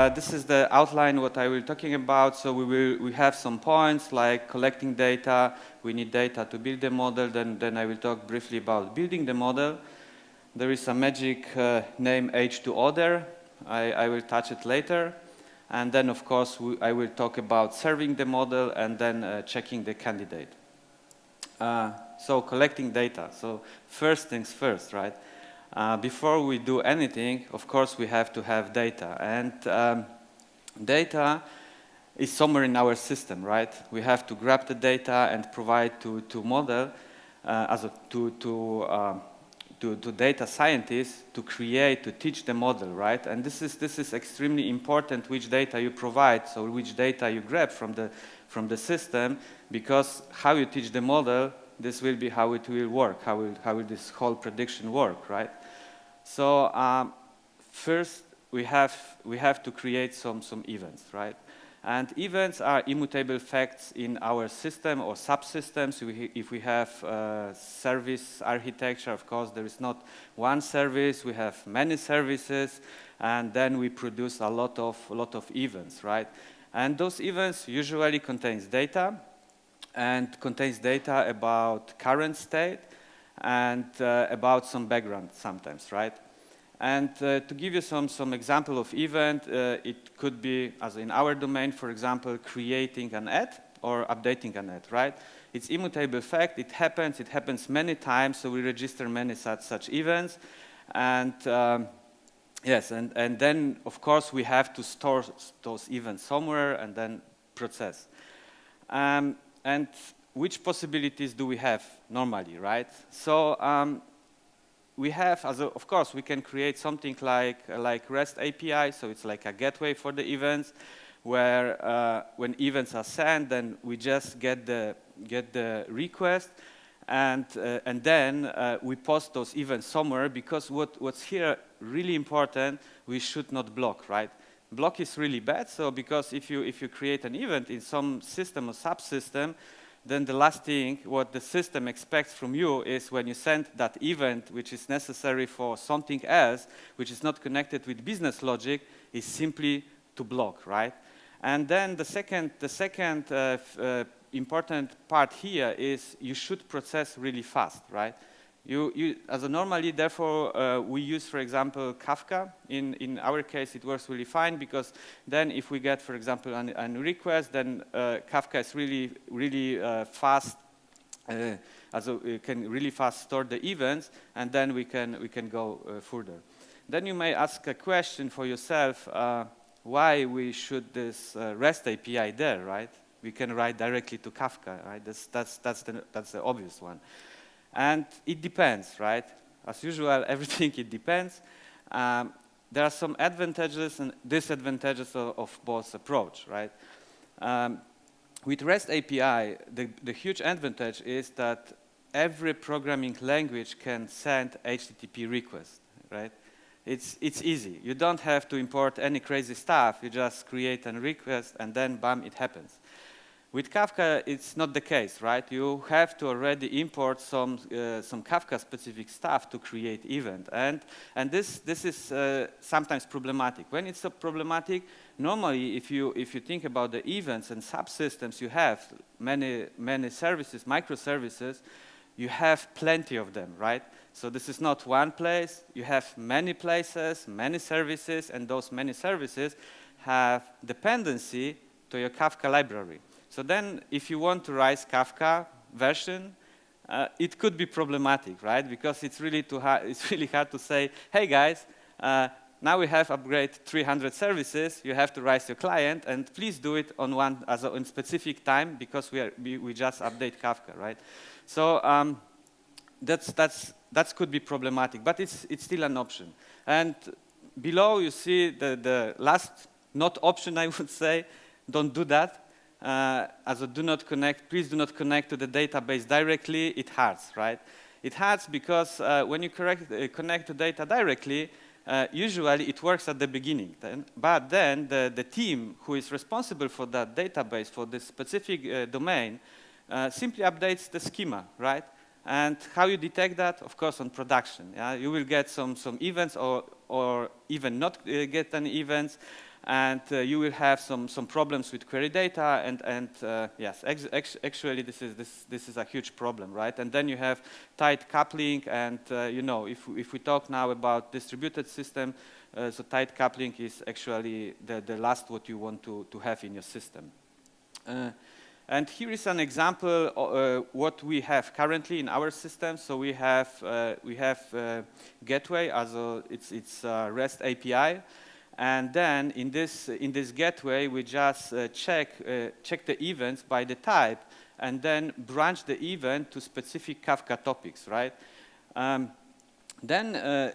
this is the outline what I will talking about. So we have some points like collecting data. We need data to build the model. Then I will talk briefly about building the model. There is a magic name H2Other. I will touch it later. And then, of course, I will talk about serving the model and then checking the candidate. So collecting data. So first things first, right? Before we do anything, of course, we have to have data. And data is somewhere in our system, right? We have to grab the data and provide to model, to data scientists to create, to teach the model, right? And this is extremely important which data you provide, so which data you grab from the system, because how you teach the model, this will be how it will work, how will this whole prediction work, right? So first we have to create some events, right? And events are immutable facts in our system or subsystems. If we have service architecture, of course, there is not one service. We have many services, and then we produce a lot of events, right? And those events usually contains data, and contains data about current state and about some background sometimes, right? And to give you some example of event, it could be, as in our domain, for example, creating an ad or updating an ad, right? It's immutable fact. It happens many times, so we register many such events. And yes, and then, of course, we have to store those events somewhere and then process. And which possibilities do we have normally, right? So we have, of course, we can create something like REST API, so it's like a gateway for the events, where when events are sent, then we just get the request, and then we post those events somewhere, because what's here really important, we should not block, right? Block is really bad, so because if you create an event in some system or subsystem, then the last thing what the system expects from you is when you send that event, which is necessary for something else, which is not connected with business logic, is simply to block, right? And then the second important part here is you should process really fast, right? Normally, therefore, we use, for example, Kafka. In our case, it works really fine, because then if we get, for example, a request, then Kafka is really fast. It can really fast store the events, and then we can go further. Then you may ask a question for yourself: why we should this REST API there, right? We can write directly to Kafka, right? That's the obvious one. And it depends, right? As usual, everything, it depends. There are some advantages and disadvantages of both approach, right? With REST API, the huge advantage is that every programming language can send HTTP requests, right? It's easy. You don't have to import any crazy stuff. You just create a request, and then, bam, it happens. With Kafka, it's not the case, right? You have to already import some Kafka-specific stuff to create event, and this is sometimes problematic. When it's so problematic, normally, if you think about the events and subsystems, you have many services, microservices. You have plenty of them, right? So this is not one place. You have many places, many services, and those many services have dependency to your Kafka library. So then, if you want to write Kafka version, it could be problematic, right? Because it's really hard to say, hey guys, now we have upgrade 300 services. You have to write your client, and please do it on specific time, because we just update Kafka, right? So that could be problematic, but it's still an option. And below you see the last not option, I would say. Don't do that. Please do not connect to the database directly. It hurts, right? It hurts because when you connect to data directly, usually it works at the beginning. But then the team who is responsible for that database, for this specific domain, simply updates the schema, right? And how you detect that? Of course, on production. Yeah? You will get some events or even not get any events. and you will have some problems with query data, and yes, actually this is a huge problem, right? And then you have tight coupling, and you know, if we talk now about distributed system, so tight coupling is actually the last what you want to have in your system. And here is an example what we have currently in our system. So we have gateway as it's REST API, and then in this gateway we just check the events by the type, and then branch the event to specific Kafka topics, right? Then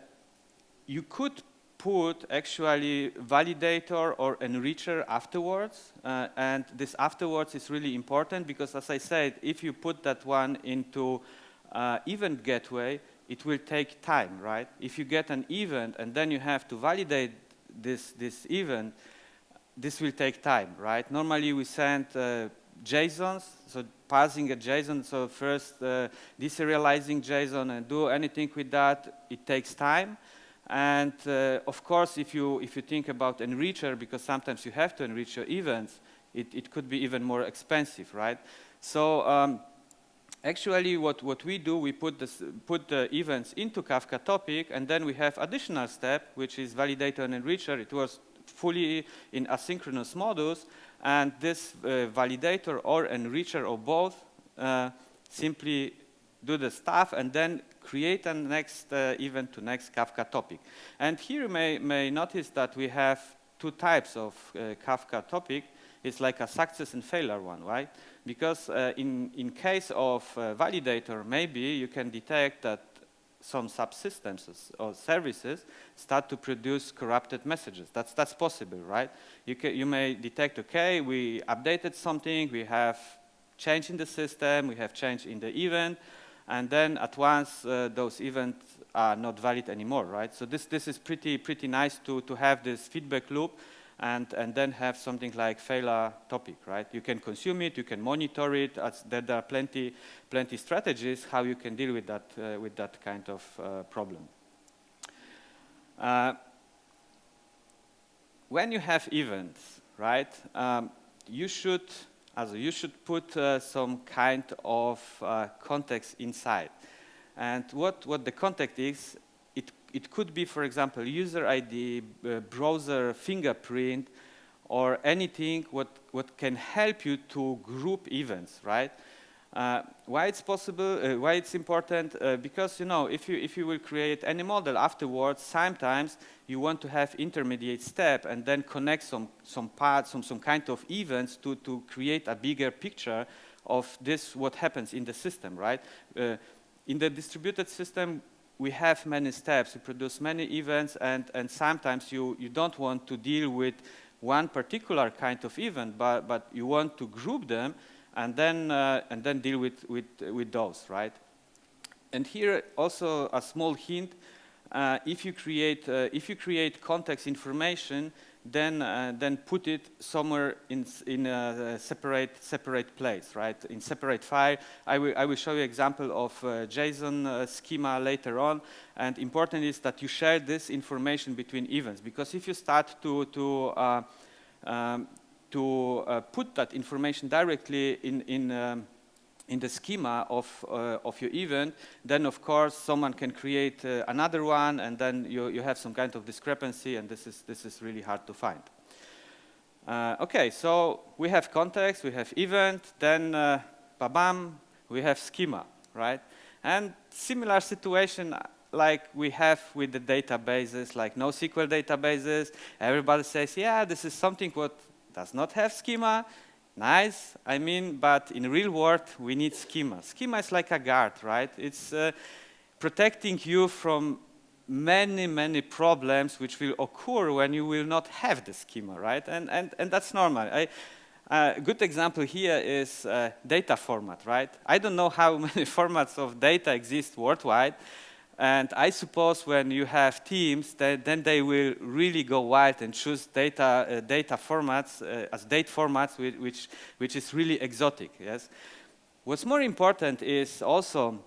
you could put actually validator or enricher afterwards, and this afterwards is really important because, as I said, if you put that one into event gateway, it will take time, right? If you get an event and then you have to validate this event, this will take time, right? Normally we send JSONs, so parsing a JSON, so first deserializing JSON and do anything with that, it takes time. And of course, if you think about enricher, because sometimes you have to enrich your events, it could be even more expensive, right? So actually, what we do, we put the events into Kafka topic, and then we have additional step, which is validator and enricher. It was fully in asynchronous modus, and this validator or enricher or both simply do the stuff and then create a next event to next Kafka topic. And here you may notice that we have two types of Kafka topic. It's like a success and failure one, right? Because in case of validator, maybe you can detect that some subsystems or services start to produce corrupted messages. That's possible, right? You may detect, okay, we updated something, we have change in the system, we have change in the event, and then at once those events are not valid anymore, right? So this is pretty nice to have this feedback loop, and then have something like failure topic, right? You can consume it, you can monitor it. There are plenty strategies how you can deal with that kind of problem. When you have events, right? You should put some kind of context inside. And what the context is, it could be, for example, user ID, browser fingerprint, or anything what can help you to group events, right? Why it's possible? Why it's important? Because, you know, if you will create any model afterwards, sometimes you want to have intermediate step and then connect some parts, some kind of events to create a bigger picture of this what happens in the system, right? In the distributed system, we have many steps. We produce many events, and sometimes you don't want to deal with one particular kind of event, but you want to group them and then deal with those, right? And here also a small hint: if you create context information, then put it somewhere in a separate place, right? In separate file. I will show you example of JSON schema later on. And important is that you share this information between events, because if you start to put that information directly in the schema of your event, then of course someone can create another one, and then you have some kind of discrepancy, and this is really hard to find. Okay, so we have context, we have event, then bam, we have schema, right? And similar situation like we have with the databases, like NoSQL databases. Everybody says, yeah, this is something what does not have schema. Nice, I mean, but in real world, we need schema. Schema is like a guard, right? It's protecting you from many problems which will occur when you will not have the schema, right? And that's normal. A good example here is data format, right? I don't know how many formats of data exist worldwide, and I suppose when you have teams, then they will really go wild and choose data formats as date formats, which is really exotic. Yes. What's more important is also,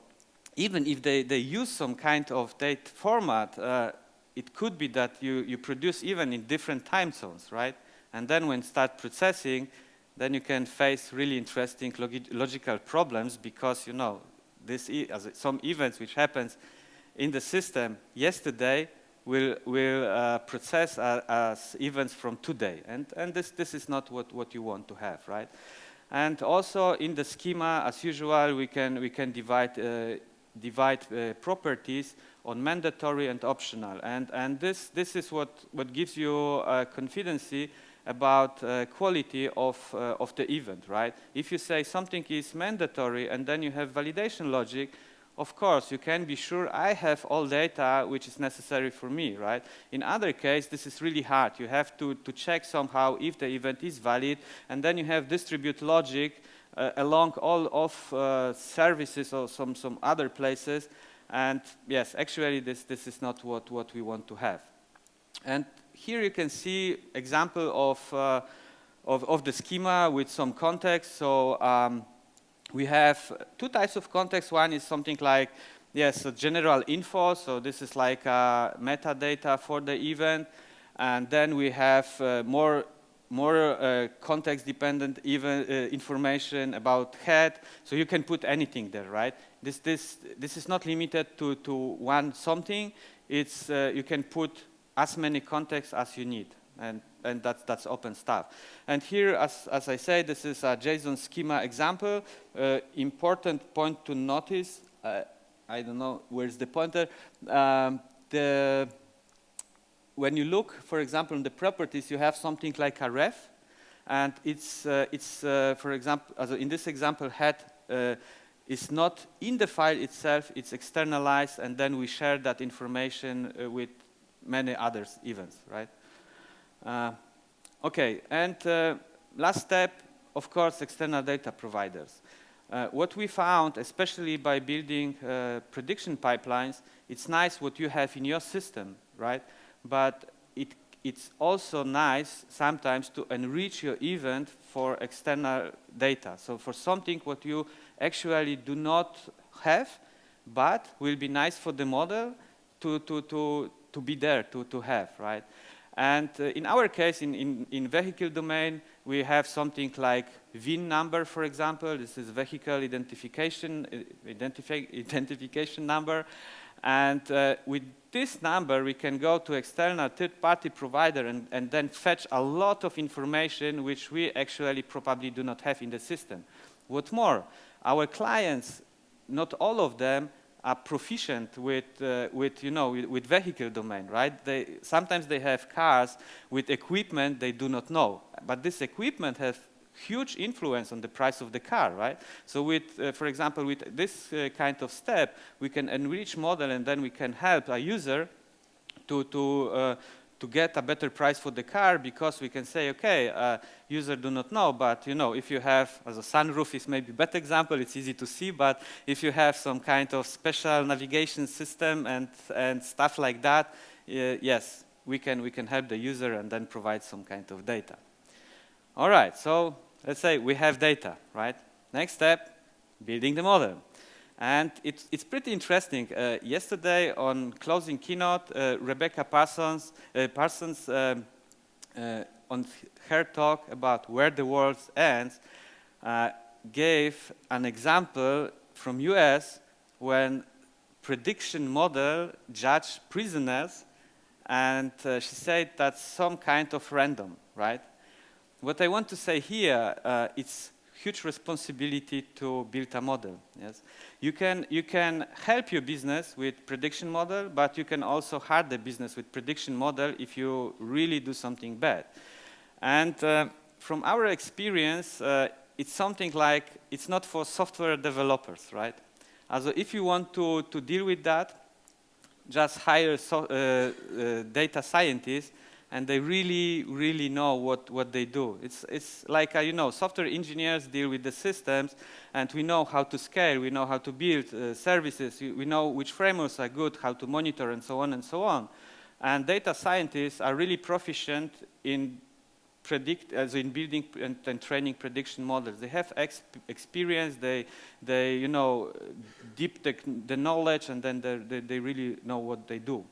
even if they use some kind of date format, it could be that you produce even in different time zones, right? And then when start processing, then you can face really interesting logical problems because, you know, some events which happens in the system yesterday will process as events from today. And this is not what you want to have, right? And also in the schema, as usual, we can divide properties on mandatory and optional. And this is what gives you confidence about quality of the event, right? If you say something is mandatory and then you have validation logic, of course, you can be sure I have all data which is necessary for me, right? In other case, this is really hard. You have to check somehow if the event is valid, and then you have distribute logic along all of services or some other places. And yes, actually, this is not what we want to have. And here you can see example of the schema with some context. So we have two types of context. One is something like, yes, a general info. So this is like metadata for the event. And then we have more context-dependent information about head. So you can put anything there, right? This is not limited to one something. It's you can put as many contexts as you need. And that's open stuff. And here, as I say, this is a JSON schema example. Important point to notice, I don't know, where's the pointer? When you look, for example, in the properties, you have something like a ref. And it's for example, in this example, head is not in the file itself, it's externalized, and then we share that information with many other events, right? Okay, and last step, of course, external data providers. What we found, especially by building prediction pipelines, it's nice what you have in your system, right? But it's also nice sometimes to enrich your event for external data. So for something what you actually do not have, but will be nice for the model to be there, to have, right? And in our case, in vehicle domain, we have something like VIN number, for example. This is vehicle identification number. And with this number, we can go to external third-party provider and then fetch a lot of information which we actually probably do not have in the system. What more, our clients, not all of them, are proficient with vehicle domain, right? Sometimes they have cars with equipment they do not know, but this equipment has huge influence on the price of the car, right? So with, for example, with this kind of step, we can enrich model and then we can help a user to get a better price for the car because we can say, okay, user do not know, but if you have, as a sunroof is maybe a better example, it's easy to see, but if you have some kind of special navigation system and stuff like that, yes, we can help the user and then provide some kind of data. All right, so let's say we have data, right? Next step, building the model. And it's pretty interesting. Yesterday on closing keynote, Rebecca Parsons on her talk about where the world ends, gave an example from US when prediction model judged prisoners, and she said that's some kind of random, right? What I want to say here, it's huge responsibility to build a model. Yes, you can help your business with prediction model, but you can also hurt the business with prediction model if you really do something bad. And from our experience, it's something like it's not for software developers, right? Also, if you want to deal with that, just hire data scientists. And they really know what they do. It's like, software engineers deal with the systems, and we know how to scale, we know how to build services, we know which frameworks are good, how to monitor, and so on and so on. And data scientists are really proficient in as in building and training prediction models. They have experience. They you know, deep the knowledge, and then they really know what they do.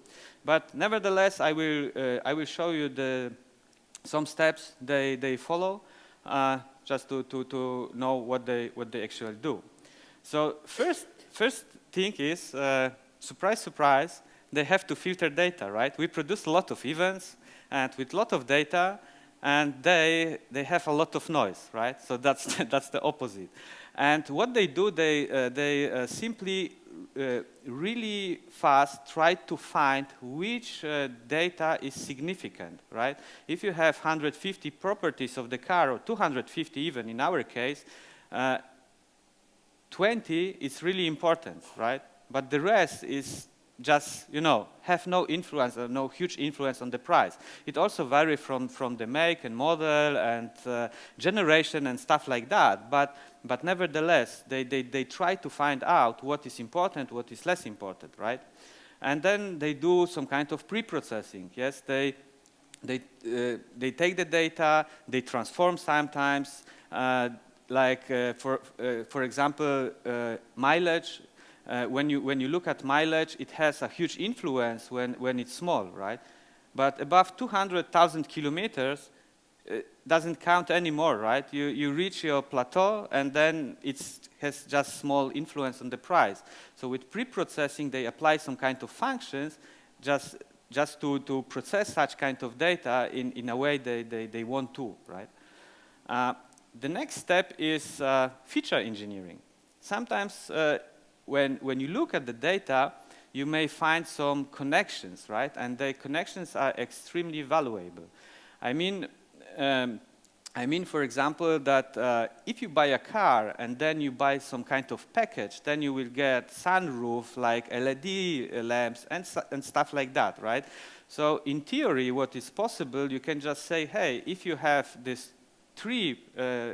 But nevertheless, I will show you some steps they follow, just to know what they actually do. So first thing is, surprise, surprise, they have to filter data, right? We produce a lot of events, and with a lot of data, and they have a lot of noise, right? So that's that's the opposite. And what they do, they simply really fast try to find which data is significant, right? If you have 150 properties of the car, or 250 even in our case, 20 is really important, right? But the rest is just, you know, have no influence, or no huge influence on the price. It also varies from the make and model and generation and stuff like that. But nevertheless, they try to find out what is important, what is less important, right? And then they do some kind of pre-processing. Yes, they take the data, they transform sometimes, for example, mileage. When you look at mileage, it has a huge influence when it's small, right? But above 200,000 kilometers, it doesn't count anymore, right? You reach your plateau, and then it has just small influence on the price. So with pre-processing, they apply some kind of functions just to process such kind of data in a way they want to, right? The next step is feature engineering. Sometimes when you look at the data, you may find some connections, right? And the connections are extremely valuable. I mean, for example, that if you buy a car and then you buy some kind of package, then you will get sunroof, like LED lamps and stuff like that, right? So in theory, what is possible, you can just say, hey, if you have these 3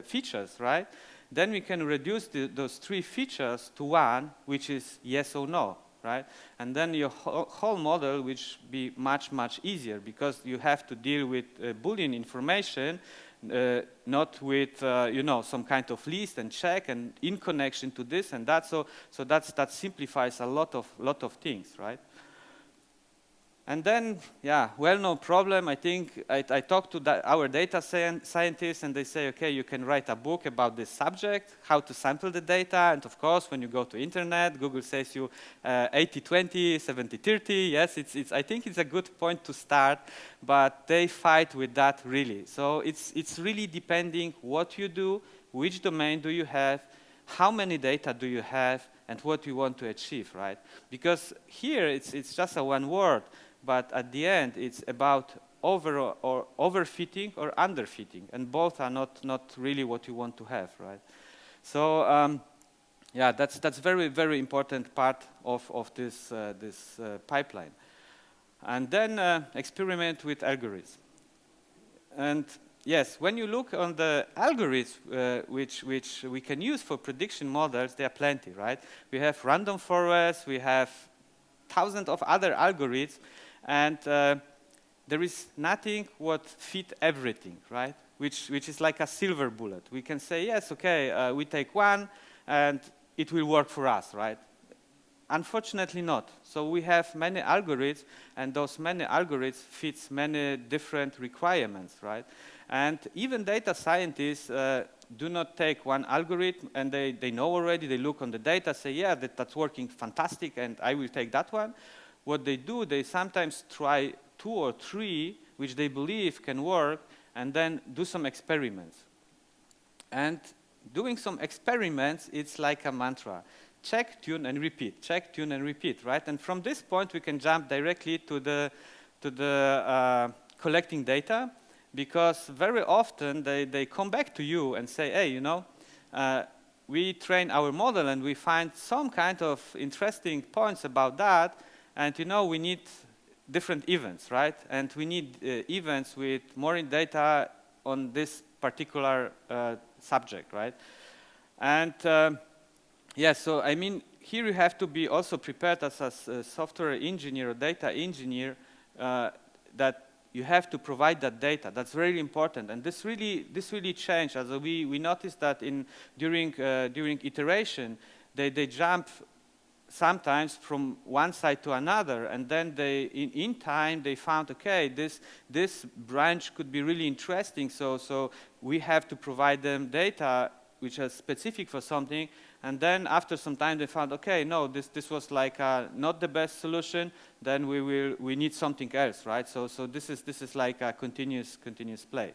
features, right? Then we can reduce those 3 features to one, which is yes or no, right? And then your whole model will be much, much easier, because you have to deal with Boolean information, not with you know, some kind of list and check and in connection to this and that. So that simplifies a lot of things, right? And then, yeah, well, no problem. I think I talked to our data scientists, and they say, okay, you can write a book about this subject, how to sample the data. And of course, when you go to internet, Google says you 80-20, 70-30. Yes, I think it's a good point to start, but they fight with that really. So it's really depending what you do, which domain do you have, how many data do you have, and what you want to achieve, right? Because here it's just a one word. But at the end, it's about overfitting or underfitting, and both are not really what you want to have, right? So yeah, that's very, very important part of this pipeline. And then experiment with algorithms. And yes, when you look on the algorithms which we can use for prediction models, there are plenty, right? We have random forests, we have thousands of other algorithms. And there is nothing what fit everything, right? Which is like a silver bullet. We can say, yes, okay, we take one, and it will work for us, right? Unfortunately not. So we have many algorithms, and those many algorithms fits many different requirements, right? And even data scientists do not take one algorithm, and they know already, they look on the data, say, yeah, that's working fantastic, and I will take that one. What they do, they sometimes try 2 or 3, which they believe can work, and then do some experiments. And doing some experiments, it's like a mantra. Check, tune, and repeat. Check, tune, and repeat, right? And from this point, we can jump directly to the collecting data, because very often they come back to you and say, hey, you know, we train our model, and we find some kind of interesting points about that. And you know, we need different events, right? And we need events with more data on this particular subject, right? And yeah, so I mean, here you have to be also prepared as a software engineer or data engineer that you have to provide that data. That's very important, and this really changed. As we noticed that during iteration, they jump sometimes from one side to another, and then in time they found, okay, this branch could be really interesting, so we have to provide them data which is specific for something, and then after some time they found, okay, no, this was like not the best solution, then we need something else, right? So this is like a continuous play.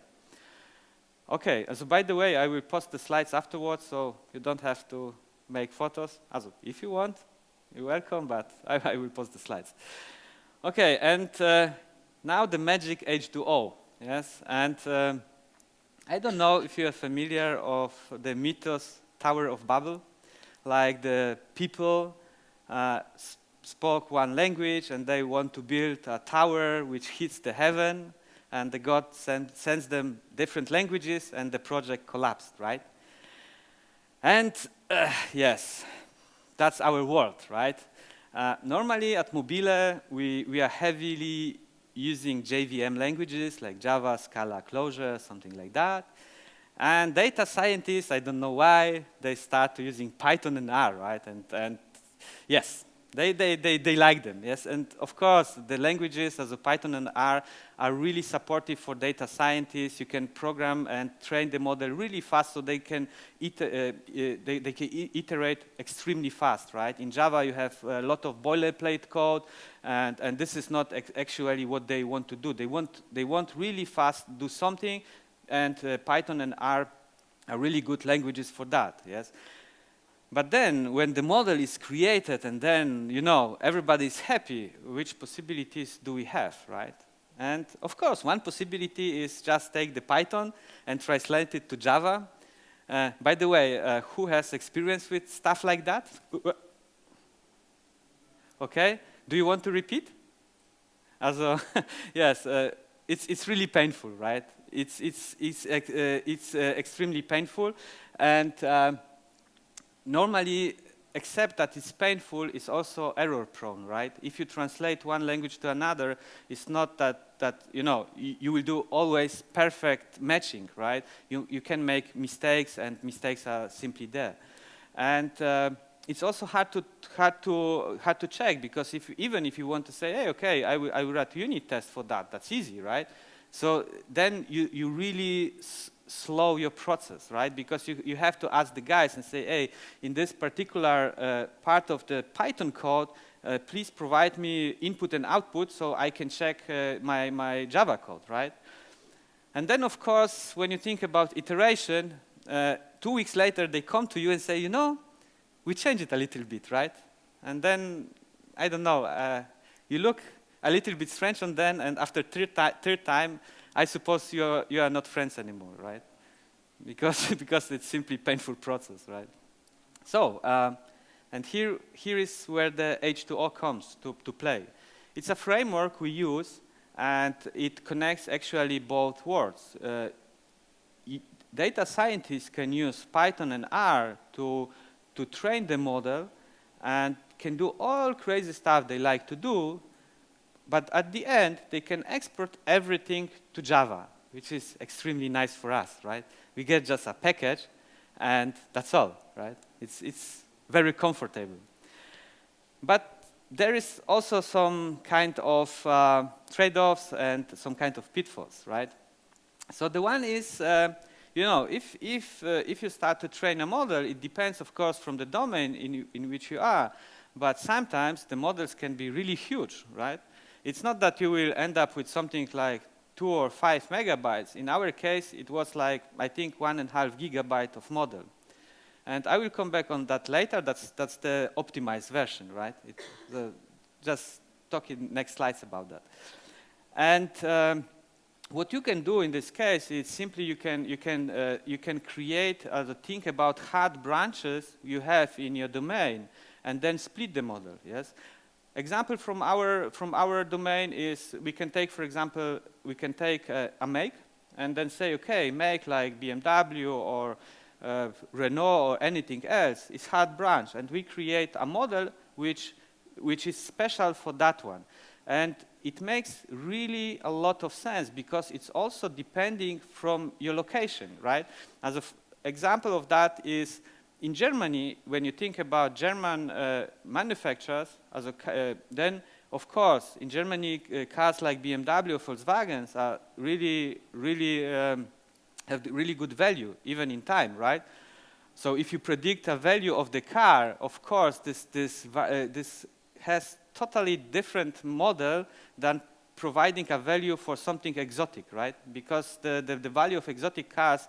Okay, so by the way, I will post the slides afterwards, so you don't have to make photos. Also, if you want, you're welcome, but I will post the slides. Okay, and now the magic H2O, yes? And I don't know if you are familiar of the mythos Tower of Babel, like the people spoke one language and they want to build a tower which hits the heaven, and the God sends them different languages and the project collapsed, right? And yes, that's our world, right? Normally at Mobile, we are heavily using JVM languages like Java, Scala, Clojure, something like that. And data scientists, I don't know why, they start using Python and R, right? And yes, they like them, yes. And of course, the languages as Python and R are really supportive for data scientists. You can program and train the model really fast, so they can iterate extremely fast, right? In Java, you have a lot of boilerplate code, and this is not actually what they want to do. They want really fast do something, and Python and R are really good languages for that, yes. But then, when the model is created and then, you know, everybody's happy, which possibilities do we have, right? And of course, one possibility is just take the Python and translate it to Java. By the way, who has experience with stuff like that? Okay, do you want to repeat? Also, yes, it's really painful, right? It's extremely painful, and normally, except that it's painful, it's also error-prone, right? If you translate one language to another, it's not that you know, you will do always perfect matching, right? You can make mistakes, and mistakes are simply there. And it's also hard to check, because even if you want to say, hey, okay, I will write a unit test for that, that's easy, right? So then you really slow your process, right? Because you have to ask the guys and say, hey, in this particular part of the Python code, please provide me input and output so I can check my Java code, right? And then, of course, when you think about iteration, 2 weeks later, they come to you and say, you know, we changed it a little bit, right? And then, I don't know, you look a little bit strange on them, and after third time, I suppose you are not friends anymore, right? Because it's simply painful process, right? So, and here is where the H2O comes to play. It's a framework we use, and it connects actually both worlds. Data scientists can use Python and R to train the model, and can do all crazy stuff they like to do. But at the end, they can export everything to Java, which is extremely nice for us, right? We get just a package, and that's all, right? It's very comfortable. But there is also some kind of trade-offs and some kind of pitfalls, right? So the one is, you know, if you start to train a model, it depends, of course, from the domain in which you are. But sometimes the models can be really huge, right? It's not that you will end up with something like 2 or 5 megabytes. In our case, it was like, I think, 1.5 gigabyte of model. And I will come back on that later. That's the optimized version, right? Just talk in next slides about that. And what you can do in this case is simply you can create, think about hard branches you have in your domain, and then split the model. Yes. Example from our domain is we can take, for example, we can take a make and then say, okay, make like BMW or Renault or anything else is hard branch, and we create a model which is special for that one. And it makes really a lot of sense because it's also depending from your location, right? As an example of that is in Germany, when you think about German manufacturers, then of course in Germany cars like BMW or Volkswagen are really have really good value, even in time, right? So if you predict a value of the car, of course this has totally different model than providing a value for something exotic, right? Because the value of exotic cars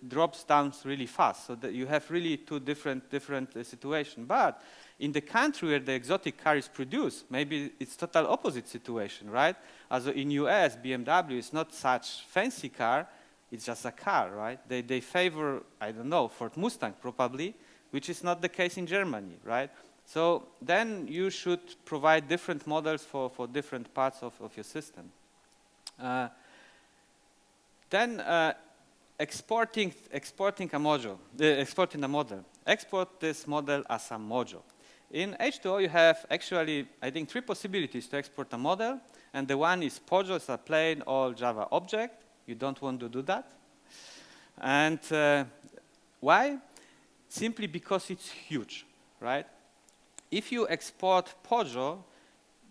drops down really fast. So that you have really two different situations. But in the country where the exotic car is produced, maybe it's total opposite situation, right? Also in US, BMW is not such fancy car, it's just a car, right? They favor, I don't know, Ford Mustang probably, which is not the case in Germany, right? So then you should provide different models for different parts of your system. Then exporting a model. Export this model as a module. In H2O you have actually, I think, 3 possibilities to export a model. And the one is Pojo, it's a plain old Java object. You don't want to do that. And why? Simply because it's huge, right? If you export Pojo,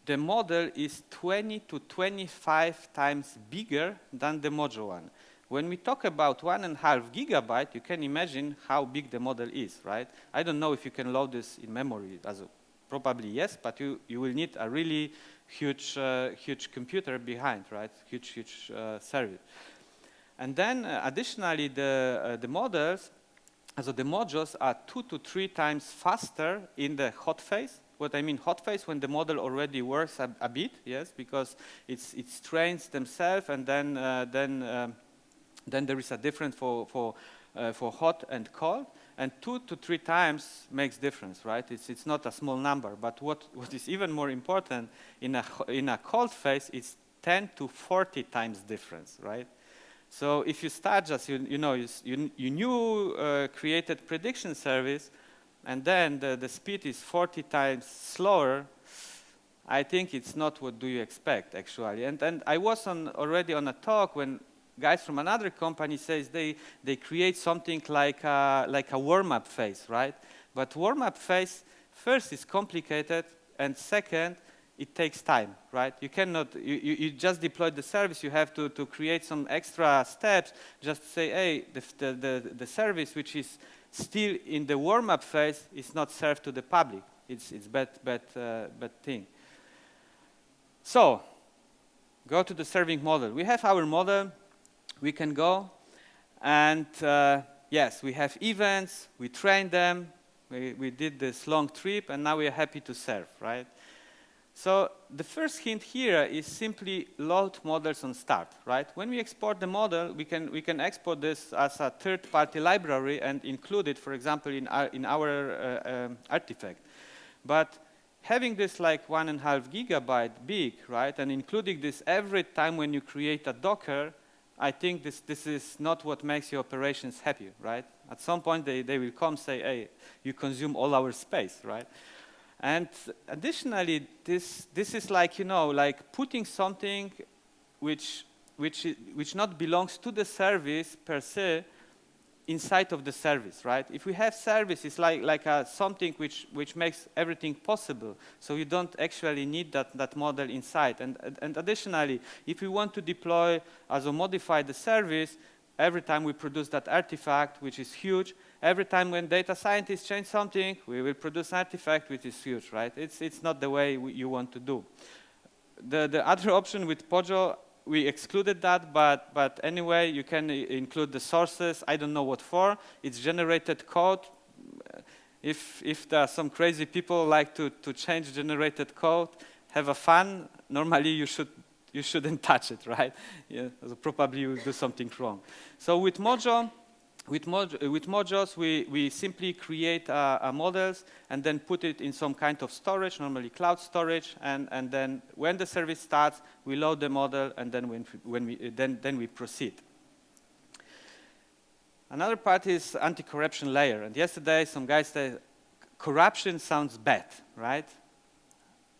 the model is 20 to 25 times bigger than the module one. When we talk about 1.5 gigabyte, you can imagine how big the model is, right? I don't know if you can load this in memory. Probably yes, but you will need a really huge computer behind, right? Huge service. And then additionally, the models, so the modules are 2 to 3 times faster in the hot phase. What I mean hot phase, when the model already works a bit, yes, because it trains themselves, and then there is a difference for hot and cold, and 2 to 3 times makes difference, right? It's not a small number, but what is even more important in a cold phase, it's 10 to 40 times difference, right? So if you start just, created prediction service, and then the speed is 40 times slower, I think it's not what do you expect, actually. And I was already on a talk when guys from another company says they create something like a warm-up phase, right? But warm-up phase, first, is complicated, and second, it takes time, right? You cannot, you just deploy the service, you have to create some extra steps, just say, hey, the service which is still in the warm-up phase is not served to the public. It's bad thing. So, go to the serving model. We have our model, we can go, and yes, we have events, we train them, we did this long trip, and now we are happy to serve, right? So the first hint here is simply load models on start, right? When we export the model, we can export this as a third-party library and include it, for example, in our artifact. But having this like 1.5 gigabyte big, right, and including this every time when you create a Docker, I think this is not what makes your operations happy, right? At some point they will come say, hey, you consume all our space, right? And additionally, this is like, like putting something which not belongs to the service per se inside of the service, right? If we have service, it's like something which makes everything possible. So you don't actually need that model inside. And additionally, if we want to deploy or modify the service, every time we produce that artifact, which is huge, every time when data scientists change something, we will produce an artifact which is huge, right? It's not the way you want to do. The other option with Pojo, we excluded that, but anyway, you can include the sources. I don't know what for. It's generated code. If there are some crazy people like to change generated code, have a fun. Normally, you shouldn't touch it, right? Yeah, so probably you will do something wrong. So with modules, we simply create models and then put it in some kind of storage, normally cloud storage, and then when the service starts, we load the model, and then then we proceed. Another part is anti-corruption layer. And yesterday, some guys said, corruption sounds bad, right?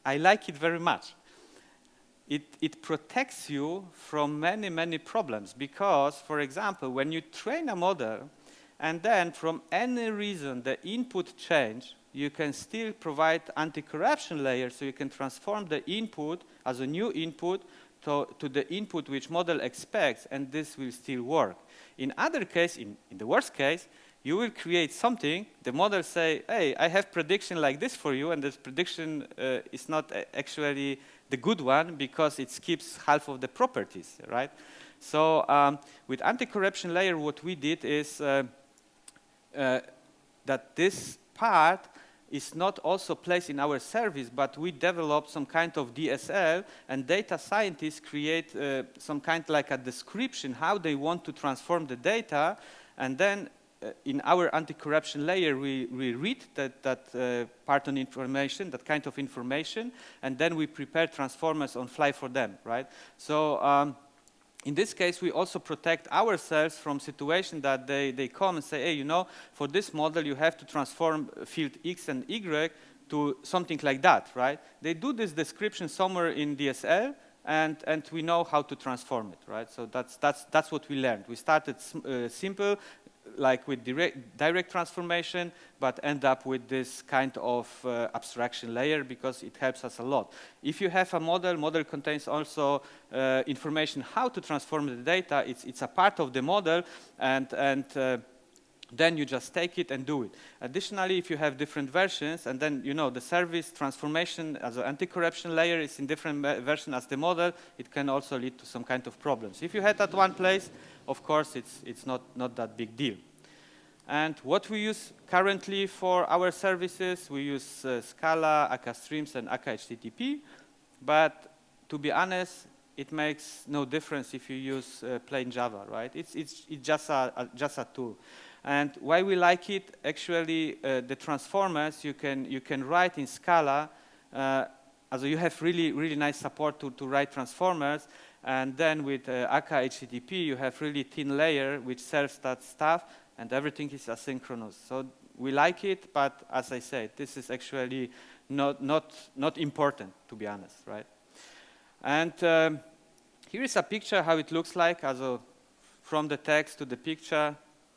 I like it very much. it protects you from many, many problems. Because, for example, when you train a model, and then from any reason the input change, you can still provide anti-corruption layer, so you can transform the input as a new input to the input which model expects, and this will still work. In other case, in the worst case, you will create something, the model say, hey, I have prediction like this for you, and this prediction is not actually the good one because it skips half of the properties, right? So with anti-corruption layer, what we did is that this part is not also placed in our service, but we developed some kind of DSL, and data scientists create some kind like a description how they want to transform the data, and then in our anti-corruption layer, we read that part of information, that kind of information, and then we prepare transformers on fly for them, right? So in this case, we also protect ourselves from situation that they come and say, hey, you know, for this model, you have to transform field X and Y to something like that, right? They do this description somewhere in DSL, and we know how to transform it, right? So that's what we learned. We started simple, like with direct transformation, but end up with this kind of abstraction layer because it helps us a lot. If you have a model contains also information how to transform the data. It's a part of the model, and then you just take it and do it. Additionally, if you have different versions, and then, you know, the service transformation as an anti-corruption layer is in different version as the model, it can also lead to some kind of problems. If you had at one place, of course, it's not that big deal. And what we use currently for our services, we use Scala, akka-streams, and akka-http. But to be honest, it makes no difference if you use plain Java, right? It's just a tool. And why we like it, actually, the transformers you can write in Scala. Also you have really nice support to write transformers. And then with akka-http, you have really thin layer which serves that stuff, and everything is asynchronous. So we like it, but as I said, this is actually not important, to be honest, right? And here is a picture how it looks like, also from the text to the picture,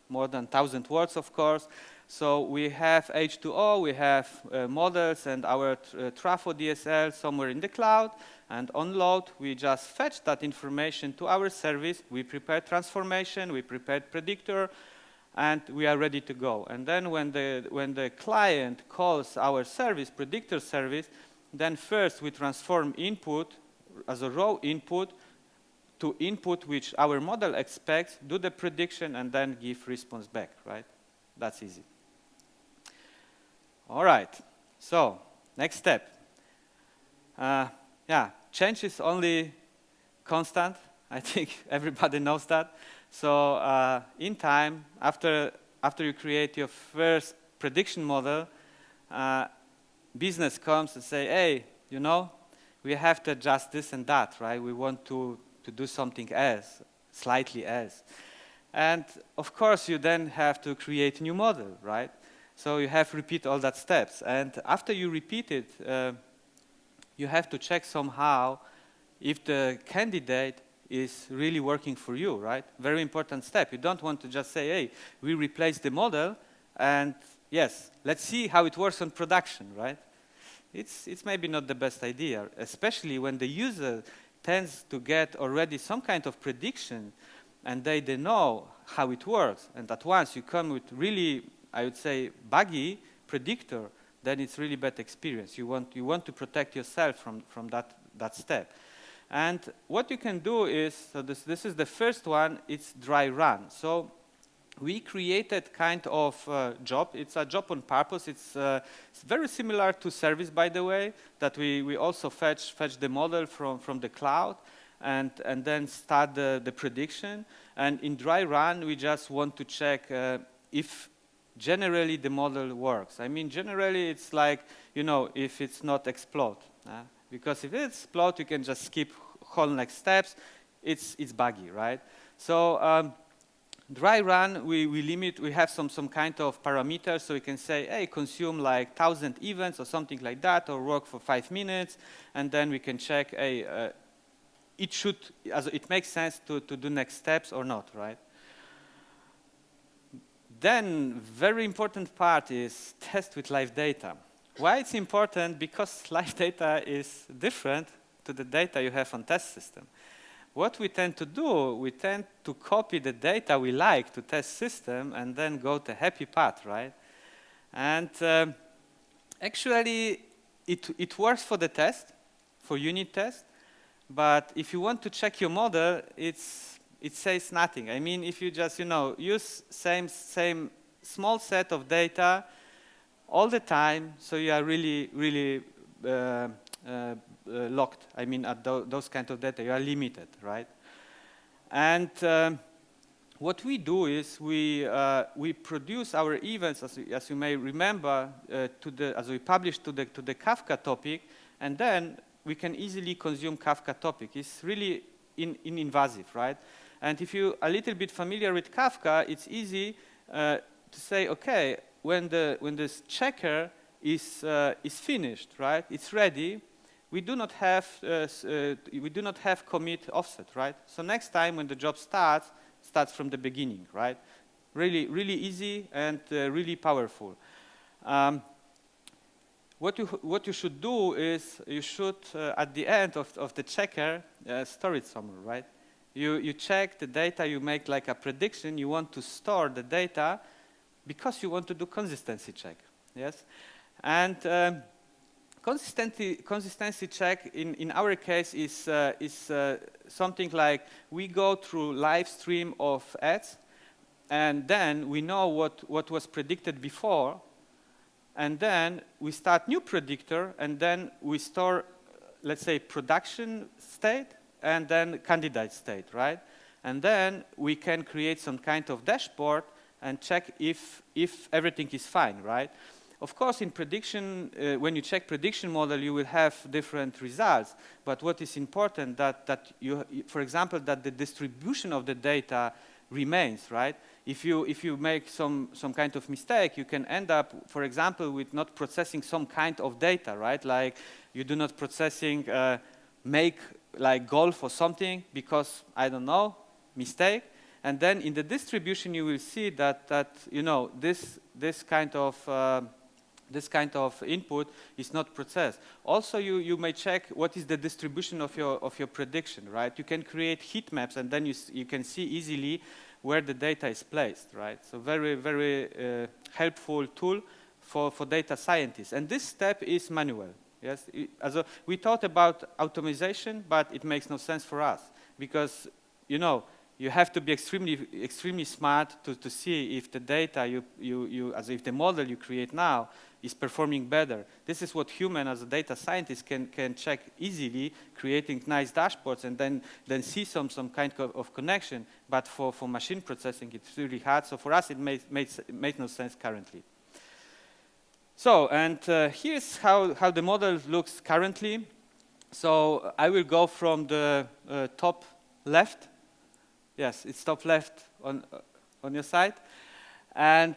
more than 1,000 words, of course. So we have H2O, we have models and our Trafo DSL somewhere in the cloud, and on load, we just fetch that information to our service. We prepare transformation, we prepare predictor, and we are ready to go. And then when the client calls our service, predictor service, then first we transform input as a raw input to input which our model expects, do the prediction, and then give response back, right? That's easy. All right, so next step. Yeah, change is only constant. I think everybody knows that. So in time, after you create your first prediction model, business comes and say, hey, you know, we have to adjust this and that, right? We want to do something else, slightly else. And of course, you then have to create a new model, right? So you have to repeat all that steps. And after you repeat it, you have to check somehow if the candidate is really working for you, right? Very important step. You don't want to just say, hey, we replace the model, and yes, let's see how it works on production, right? It's maybe not the best idea, especially when the user tends to get already some kind of prediction, and they know how it works, and at once you come with really, I would say, buggy predictor, then it's really bad experience. You want to protect yourself from that step. And what you can do is, so this is the first one, it's dry run. So we created kind of job. It's a job on purpose. It's very similar to service, by the way, that we also fetch the model from the cloud and then start the prediction. And in dry run, we just want to check if generally the model works. I mean, generally it's like, you know, if it's not explode. Because if it explodes, you can just skip whole next steps. It's buggy, right? So dry run, we have some kind of parameters, so we can say, hey, consume like 1,000 events or something like that, or work for 5 minutes, and then we can check, hey, it makes sense to do next steps or not, right? Then, very important part is test with live data. Why it's important? Because live data is different to the data you have on test system. What we tend to do, we tend to copy the data we like to test system and then go the happy path, right? And actually, it works for the test, for unit test, but if you want to check your model, it says nothing. I mean, if you just, use same small set of data all the time, so you are really, really locked. I mean, at those kind of data, you are limited, right? And what we do is we produce our events, as you may remember, as we publish to the Kafka topic, and then we can easily consume Kafka topic. It's really invasive, right? And if you're a little bit familiar with Kafka, it's easy to say, okay, when this checker is finished, right? It's ready. We do not have commit offset, right? So next time when the job starts from the beginning, right? Really, really easy and really powerful. What you should do is you should at the end of the checker store it somewhere, right? You check the data, you make like a prediction. You want to store the data because you want to do consistency check, yes? And consistency check in our case is something like we go through live stream of ads, and then we know what was predicted before, and then we start new predictor, and then we store, let's say, production state and then candidate state, right? And then we can create some kind of dashboard and check if everything is fine, right? Of course, in prediction, when you check prediction model, you will have different results. But what is important that you, for example, that the distribution of the data remains, right? If you make some kind of mistake, you can end up, for example, with not processing some kind of data, right? Like you do not processing make like golf or something because I don't know, mistake. And then in the distribution, you will see that this kind of input is not processed. Also, you may check what is the distribution of your prediction, right? You can create heat maps, and then you can see easily where the data is placed, right? So very, very helpful tool for data scientists. And this step is manual. Yes, we thought about automation, but it makes no sense for us because you have to be extremely smart to see if the data if the model you create now is performing better. This is what human as a data scientist can check easily, creating nice dashboards and then see some kind of connection. But for machine processing, it's really hard. So for us, it makes no sense currently. So, and here's how the model looks currently. So I will go from the top left. Yes, it's top left on your side. And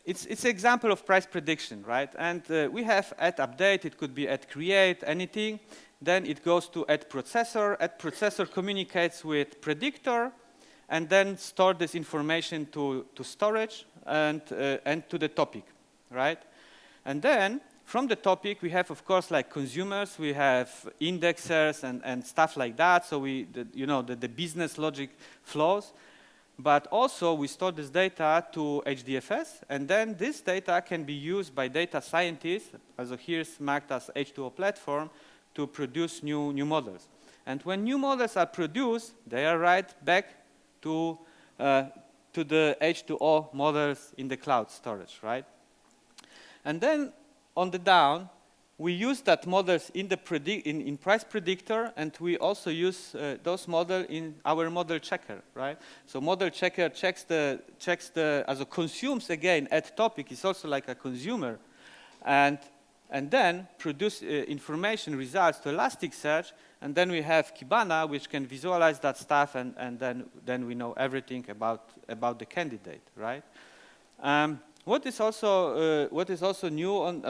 it's an example of price prediction, right? And we have at update, it could be at create, anything. Then it goes to at processor. At processor communicates with predictor and then store this information to storage and to the topic, right? And then from the topic, we have, of course, like consumers, we have indexers and stuff like that. So the business logic flows. But also, we store this data to HDFS, and then this data can be used by data scientists, as here's marked as H2O platform, to produce new models. And when new models are produced, they are right back to the H2O models in the cloud storage, right? And then on the down, we use that models in in price predictor, and we also use those models in our model checker, right? So model checker checks consumes again at topic. It's also like a consumer, and then produce information results to Elasticsearch, and then we have Kibana, which can visualize that stuff, and then we know everything about the candidate, right? What is also new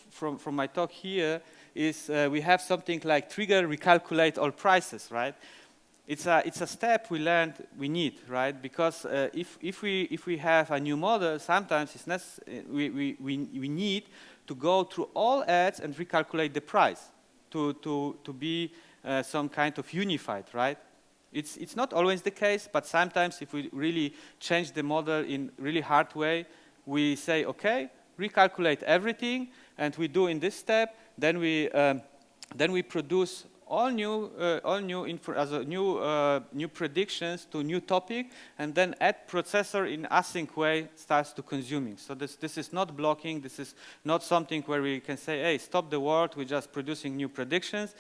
from my talk here is we have something like trigger recalculate all prices, right? It's a step we learned we need, right? Because if we have a new model, sometimes it's we need to go through all ads and recalculate the price to be some kind of unified, right? It's not always the case, but sometimes if we really change the model in really hard way, we say, okay, recalculate everything, and we do in this step, then we produce all new predictions to new topic, and then add processor in async way starts to consuming. So this is not blocking. This is not something where we can say, hey, stop the world. We're just producing new predictions.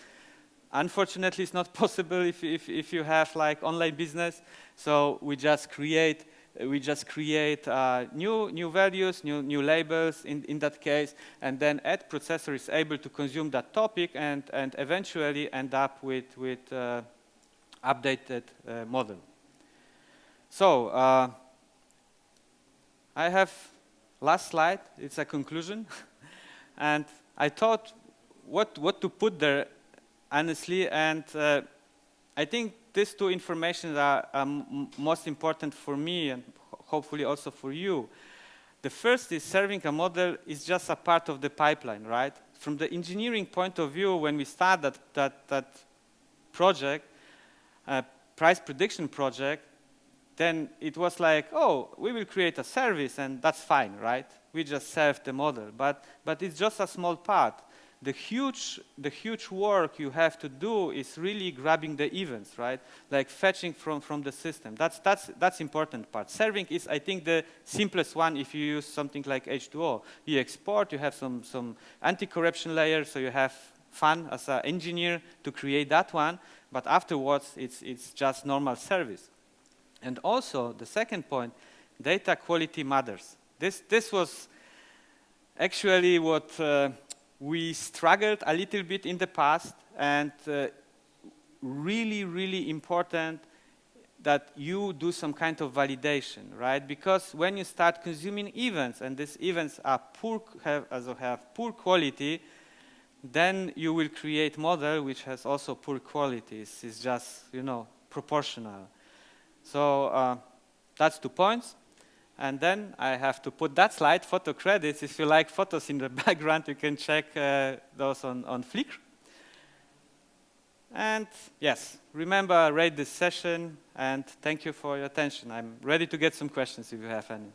Unfortunately, it's not possible if you have like online business. So we just create new values, new labels in that case, and then ad processor is able to consume that topic and eventually end up with updated model. So I have last slide. It's a conclusion, and I thought what to put there. Honestly, and I think these two informations are most important for me and hopefully also for you. The first is serving a model is just a part of the pipeline, right? From the engineering point of view, when we start that project, price prediction project, then it was like, oh, we will create a service and that's fine, right? We just serve the model, but it's just a small part. The huge work you have to do is really grabbing the events, right? Like fetching from the system. That's important part. Serving is, I think, the simplest one if you use something like H2O. You export, you have some anti-corruption layer, so you have fun as an engineer to create that one, but afterwards it's just normal service. And also, the second point, data quality matters. This was actually what we struggled a little bit in the past, and really important that you do some kind of validation, right? Because when you start consuming events, and these events are have poor quality, then you will create model which has also poor quality. It's just, you know, proportional. So that's 2 points. And then I have to put that slide, photo credits. If you like photos in the background, you can check those on Flickr. And yes, remember, rate this session, and thank you for your attention. I'm ready to get some questions if you have any.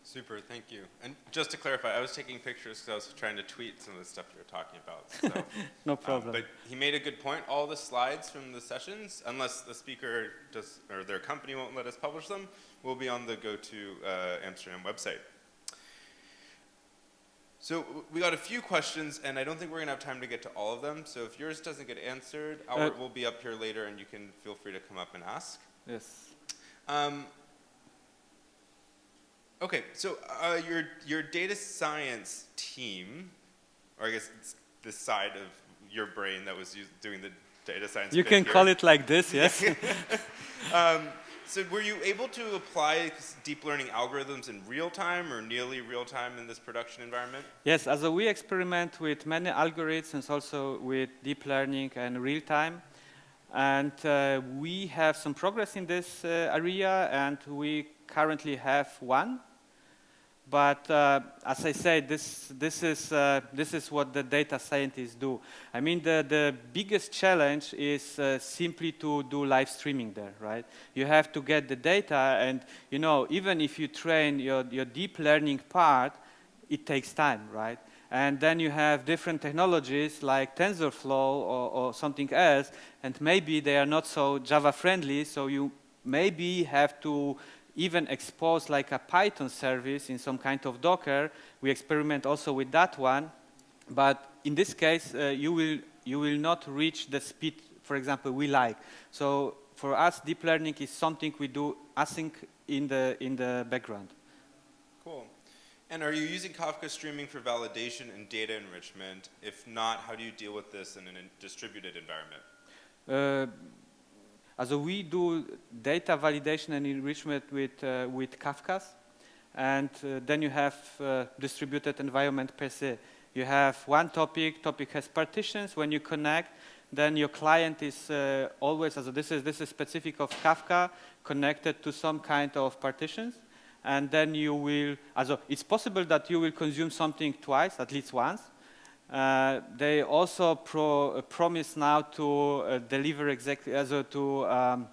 Super, thank you. And just to clarify, I was taking pictures because I was trying to tweet some of the stuff you were talking about. So, no problem. But he made a good point. All the slides from the sessions, unless the speaker does, or their company won't let us publish them, will be on the GOTO Amsterdam website. So we got a few questions, and I don't think we're going to have time to get to all of them. So if yours doesn't get answered, ours will be up here later, and you can feel free to come up and ask. Yes. Okay, so your data science team, or I guess it's the side of your brain that was doing the data science. You can call it like this, yes. So were you able to apply deep learning algorithms in real time or nearly real time in this production environment? Yes, as we experiment with many algorithms, also with deep learning and real time. And we have some progress in this area, and we currently have one. But as I said, this is what the data scientists do. I mean, the biggest challenge is simply to do live streaming there, right? You have to get the data, and you know, even if you train your deep learning part, it takes time, right? And then you have different technologies like TensorFlow or something else, and maybe they are not so Java friendly, so you maybe have to even expose like a Python service in some kind of Docker. We experiment also with that one, but in this case, you will not reach the speed, for example, we like. So for us, deep learning is something we do async in the background. Cool. And are you using Kafka streaming for validation and data enrichment? If not, how do you deal with this in a distributed environment? Also we do data validation and enrichment with Kafkas. and then you have distributed environment per se. You have one topic has partitions. When you connect, then your client is always, this is specific of Kafka, connected to some kind of partitions. And then you will, it's possible that you will consume something twice, at least once. They also promise now to deliver exactly, to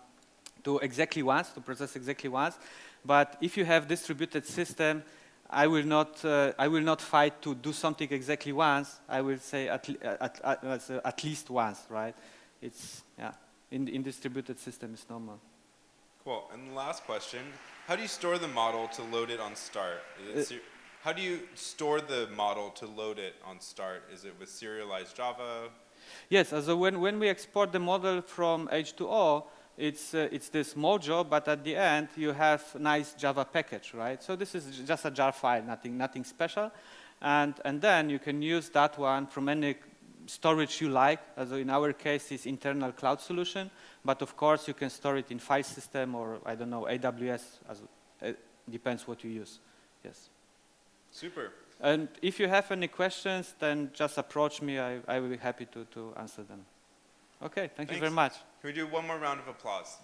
exactly once, to process exactly once. But if you have distributed system, I will not fight to do something exactly once. I will say at least once, right? It's, yeah, in distributed system it's normal. Cool. And the last question, how do you store the model to load it on start? How do you store the model to load it on start? Is it with serialized Java? Yes, when we export the model from H2O, it's this small job, but at the end you have nice Java package, right? So this is just a jar file, nothing special, and then you can use that one from any storage you like. In our case, it's internal cloud solution, but of course you can store it in file system or I don't know AWS. It depends what you use. Yes. Super. And if you have any questions, then just approach me. I will be happy to answer them. Okay, thank you very much. Can we do one more round of applause?